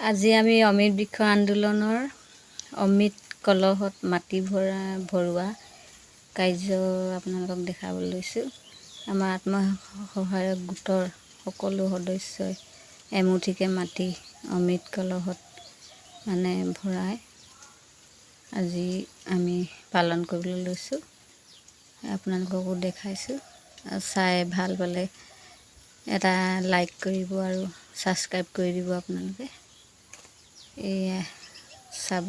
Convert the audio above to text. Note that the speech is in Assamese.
আজি আমি অমৃত বৃক্ষ আন্দোলনৰ অমৃত কলহত মাটি ভৰোৱা কাৰ্য আপোনালোকক দেখাবলৈ লৈছোঁ। আমাৰ আত্মসহায়ক গোটৰ সকলো সদস্যই এমুঠিকে মাটি অমৃত কলহত ভৰাই আজি আমি পালন কৰিবলৈ লৈছোঁ। আপোনালোককো দেখাইছোঁ। চাই ভাল পালে এটা লাইক কৰিব আৰু ছাবস্ক্ৰাইব কৰি দিব আপোনালোকে। এয়া চাব।